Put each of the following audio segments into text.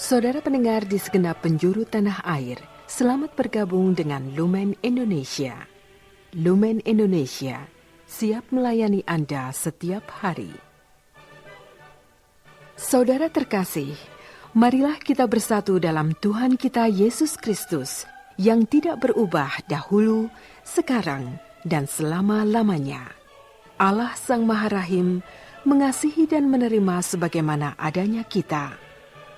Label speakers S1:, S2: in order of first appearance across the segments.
S1: Saudara pendengar di segenap penjuru tanah air, selamat bergabung dengan Lumen Indonesia. Lumen Indonesia siap melayani Anda setiap hari. Saudara terkasih, marilah kita bersatu dalam Tuhan kita Yesus Kristus yang tidak berubah dahulu, sekarang, dan selama-lamanya. Allah Sang Maha Rahim mengasihi dan menerima sebagaimana adanya kita.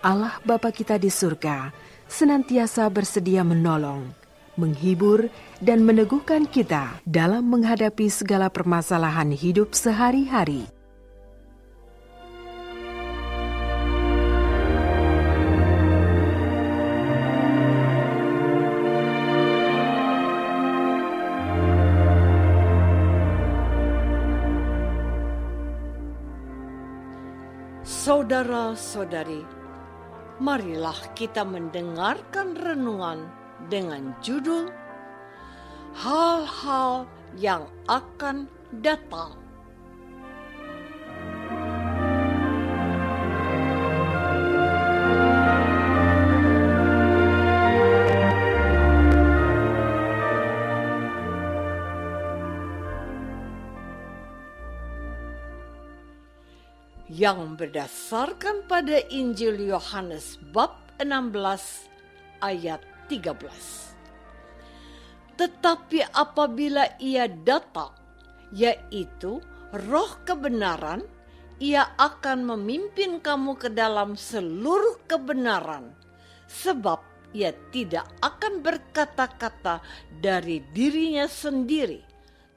S1: Allah Bapa kita di surga senantiasa bersedia menolong, menghibur, dan meneguhkan kita dalam menghadapi segala permasalahan hidup sehari-hari.
S2: Saudara-saudari, marilah kita mendengarkan renungan dengan judul Hal-hal yang akan datang. Yang berdasarkan pada Injil Yohanes bab 16 ayat 13. Tetapi apabila ia datang, yaitu Roh kebenaran, ia akan memimpin kamu ke dalam seluruh kebenaran, sebab ia tidak akan berkata-kata dari dirinya sendiri,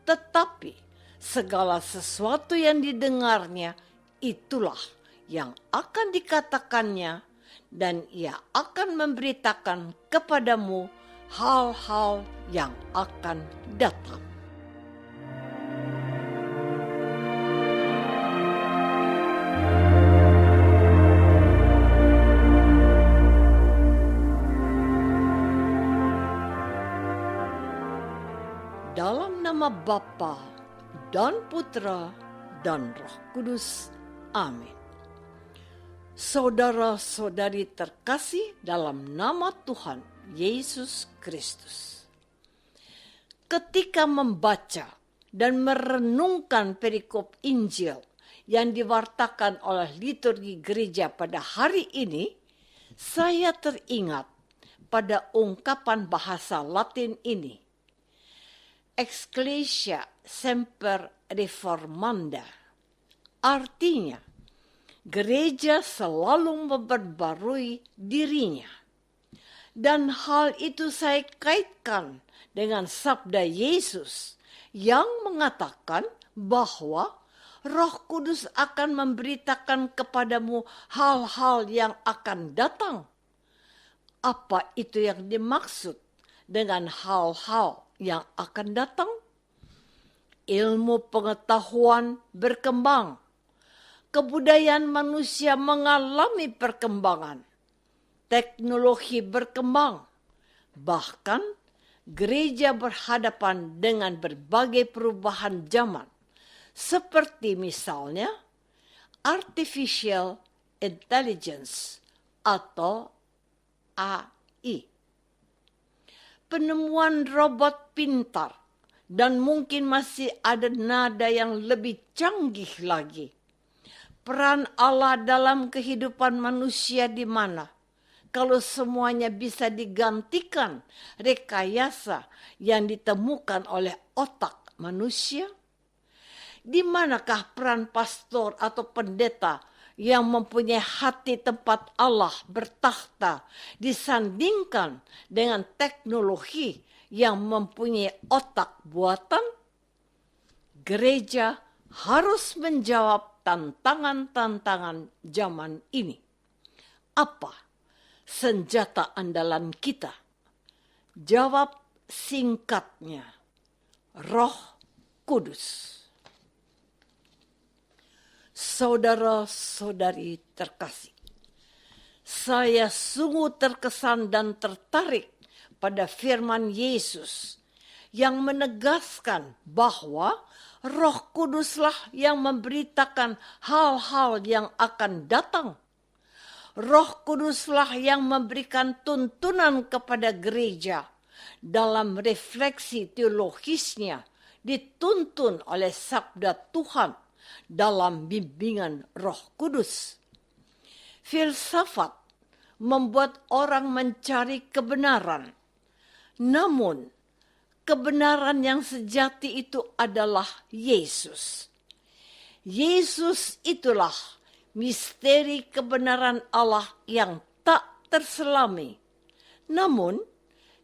S2: tetapi segala sesuatu yang didengarnya itulah yang akan dikatakannya, dan ia akan memberitakan kepadamu hal-hal yang akan datang. Dalam nama Bapa dan Putra dan Roh Kudus. Amin. Saudara-saudari terkasih dalam nama Tuhan Yesus Kristus. Ketika membaca dan merenungkan perikop Injil yang diwartakan oleh liturgi gereja pada hari ini, saya teringat pada ungkapan bahasa Latin ini, Ecclesia semper reformanda. Artinya, gereja selalu memperbarui dirinya. Dan hal itu saya kaitkan dengan sabda Yesus yang mengatakan bahwa Roh Kudus akan memberitakan kepadamu hal-hal yang akan datang. Apa itu yang dimaksud dengan hal-hal yang akan datang? Ilmu pengetahuan berkembang. Kebudayaan manusia mengalami perkembangan. Teknologi berkembang. Bahkan gereja berhadapan dengan berbagai perubahan zaman. Seperti misalnya Artificial Intelligence atau AI. Penemuan robot pintar, dan mungkin masih ada nada yang lebih canggih lagi. Peran Allah dalam kehidupan manusia di mana, kalau semuanya bisa digantikan rekayasa yang ditemukan oleh otak manusia? Di manakah peran pastor atau pendeta yang mempunyai hati tempat Allah bertakhta disandingkan dengan teknologi yang mempunyai otak buatan? Gereja harus menjawab tantangan-tantangan zaman ini. Apa senjata andalan kita? Jawab singkatnya, Roh Kudus. Saudara-saudari terkasih, saya sungguh terkesan dan tertarik pada firman Yesus yang menegaskan bahwa Roh Kuduslah yang memberitakan hal-hal yang akan datang. Roh Kuduslah yang memberikan tuntunan kepada gereja dalam refleksi teologisnya, dituntun oleh sabda Tuhan dalam bimbingan Roh Kudus. Filsafat membuat orang mencari kebenaran. Namun, kebenaran yang sejati itu adalah Yesus. Yesus itulah misteri kebenaran Allah yang tak terselami, namun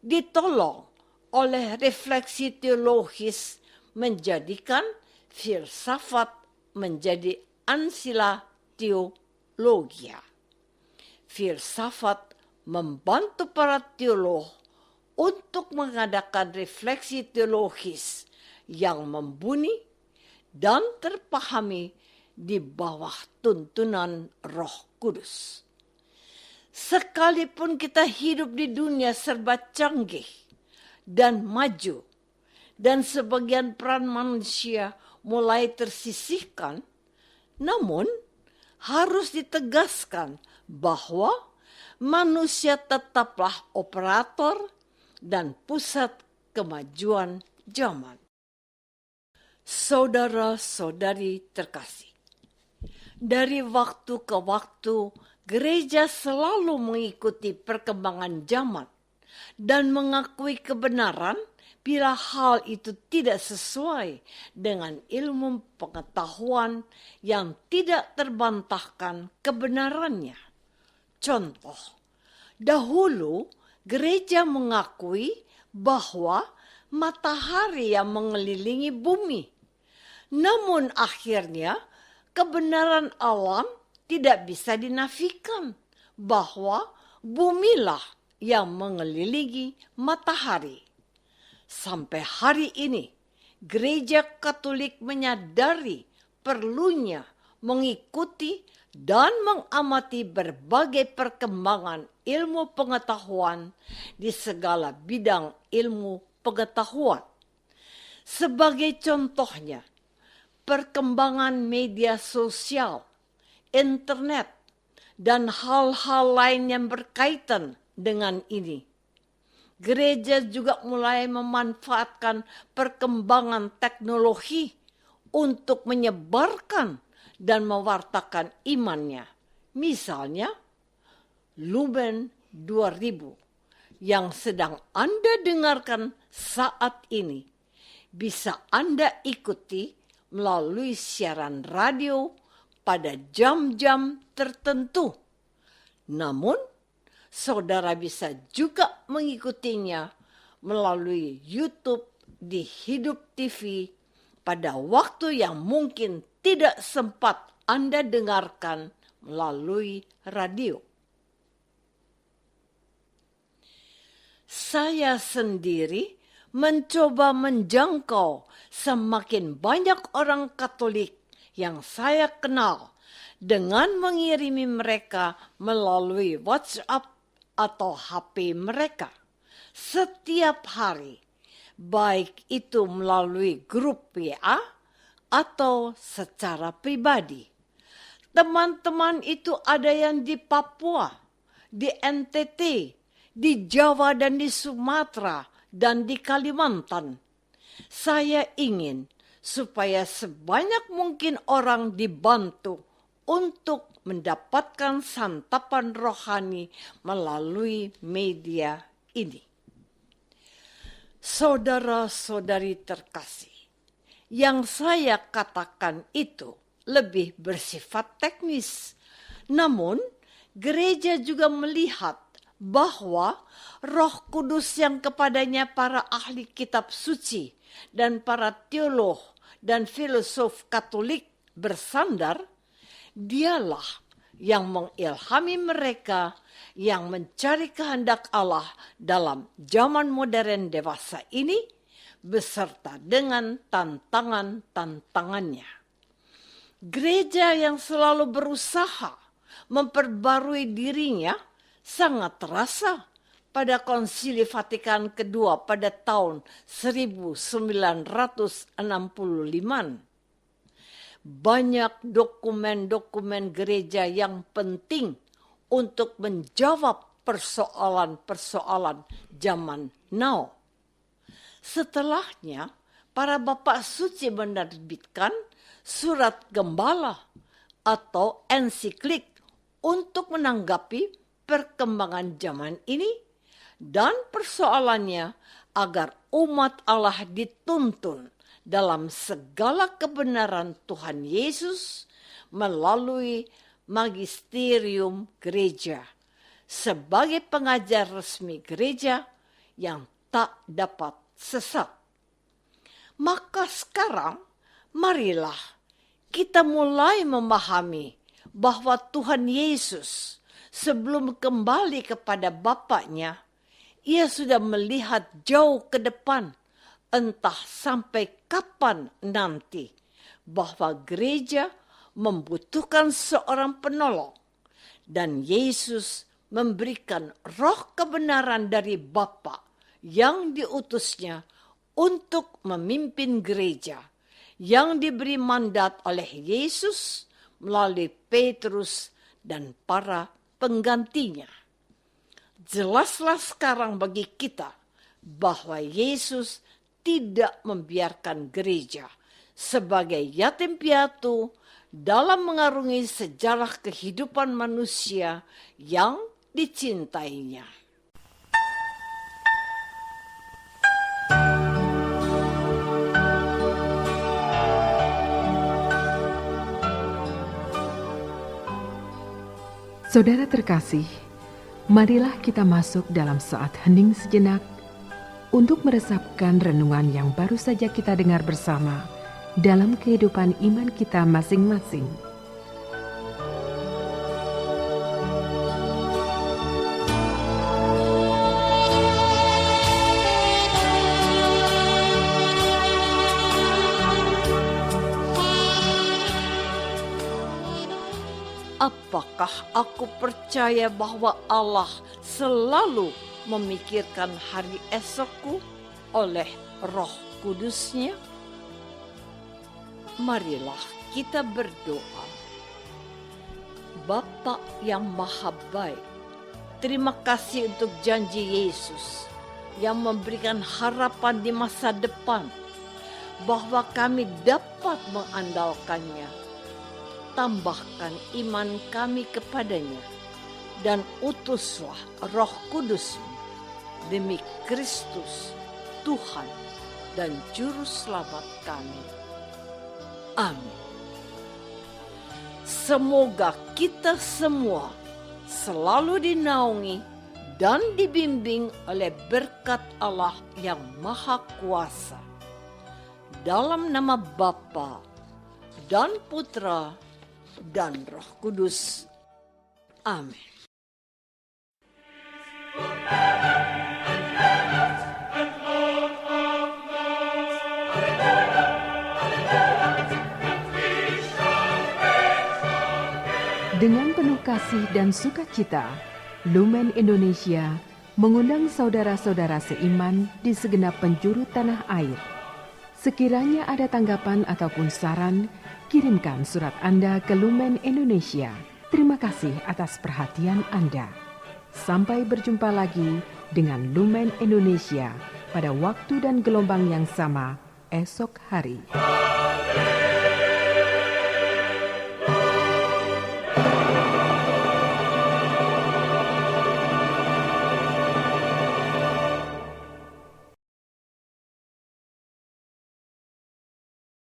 S2: ditolong oleh refleksi teologis menjadikan filsafat menjadi ansila teologia. Filsafat membantu para teolog untuk mengadakan refleksi teologis yang mumpuni dan terpahami di bawah tuntunan Roh Kudus. Sekalipun kita hidup di dunia serba canggih dan maju, dan sebagian peran manusia mulai tersisihkan, namun harus ditegaskan bahwa manusia tetaplah operator dan pusat kemajuan zaman. Saudara-saudari terkasih, dari waktu ke waktu gereja selalu mengikuti perkembangan zaman dan mengakui kebenaran bila hal itu tidak sesuai dengan ilmu pengetahuan yang tidak terbantahkan kebenarannya. Contoh, dahulu gereja mengakui bahwa matahari yang mengelilingi bumi. Namun akhirnya kebenaran alam tidak bisa dinafikan bahwa bumilah yang mengelilingi matahari. Sampai hari ini, Gereja Katolik menyadari perlunya mengikuti dan mengamati berbagai perkembangan ilmu pengetahuan di segala bidang ilmu pengetahuan. Sebagai contohnya, perkembangan media sosial, internet, dan hal-hal lain yang berkaitan dengan ini. Gereja juga mulai memanfaatkan perkembangan teknologi untuk menyebarkan dan mewartakan imannya. Misalnya, Lumen 2000 yang sedang Anda dengarkan saat ini bisa Anda ikuti melalui siaran radio pada jam-jam tertentu. Namun, saudara bisa juga mengikutinya melalui YouTube di Hidup TV pada waktu yang mungkin tidak sempat Anda dengarkan melalui radio. Saya sendiri mencoba menjangkau semakin banyak orang Katolik yang saya kenal dengan mengirimi mereka melalui WhatsApp atau HP mereka setiap hari, baik itu melalui grup WA atau secara pribadi. Teman-teman itu ada yang di Papua, di NTT, di Jawa dan di Sumatera dan di Kalimantan. Saya ingin supaya sebanyak mungkin orang dibantu untuk mendapatkan santapan rohani melalui media ini. Saudara-saudari terkasih, yang saya katakan itu lebih bersifat teknis. Namun, gereja juga melihat bahwa Roh Kudus yang kepadanya para ahli kitab suci dan para teolog dan filosof Katolik bersandar, dialah yang mengilhami mereka yang mencari kehendak Allah dalam zaman modern dewasa ini, beserta dengan tantangan-tantangannya. Gereja yang selalu berusaha memperbarui dirinya sangat terasa pada Konsili Vatikan II pada tahun 1965. Banyak dokumen-dokumen gereja yang penting untuk menjawab persoalan-persoalan zaman now. Setelahnya, para bapak suci menerbitkan surat gembala atau ensiklik untuk menanggapi perkembangan zaman ini dan persoalannya agar umat Allah dituntun dalam segala kebenaran Tuhan Yesus melalui magisterium gereja sebagai pengajar resmi gereja yang tak dapat sesat. Maka sekarang marilah kita mulai memahami bahwa Tuhan Yesus sebelum kembali kepada Bapaknya, ia sudah melihat jauh ke depan, entah sampai kapan nanti, bahwa gereja membutuhkan seorang penolong. Dan Yesus memberikan roh kebenaran dari Bapa yang diutusnya untuk memimpin gereja, yang diberi mandat oleh Yesus melalui Petrus dan para penggantinya. Jelaslah sekarang bagi kita bahwa Yesus tidak membiarkan gereja sebagai yatim piatu dalam mengarungi sejarah kehidupan manusia yang dicintainya.
S1: Saudara terkasih, marilah kita masuk dalam saat hening sejenak untuk meresapkan renungan yang baru saja kita dengar bersama dalam kehidupan iman kita masing-masing.
S2: Apakah aku percaya bahwa Allah selalu memikirkan hari esokku oleh Roh Kudus-Nya? Marilah kita berdoa. Bapa yang Maha Baik, terima kasih untuk janji Yesus yang memberikan harapan di masa depan bahwa kami dapat mengandalkannya. Tambahkan iman kami kepadanya dan utuslah Roh Kudus-Mu demi Kristus, Tuhan dan Juru Selamat kami. Amin. Semoga kita semua selalu dinaungi dan dibimbing oleh berkat Allah yang Maha Kuasa. Dalam nama Bapa dan Putra dan Roh Kudus. Amin.
S1: Dengan penuh kasih dan sukacita, Lumen Indonesia mengundang saudara-saudara seiman di segenap penjuru tanah air. Sekiranya ada tanggapan ataupun saran, kirimkan surat Anda ke Lumen Indonesia. Terima kasih atas perhatian Anda. Sampai berjumpa lagi dengan Lumen Indonesia pada waktu dan gelombang yang sama esok hari.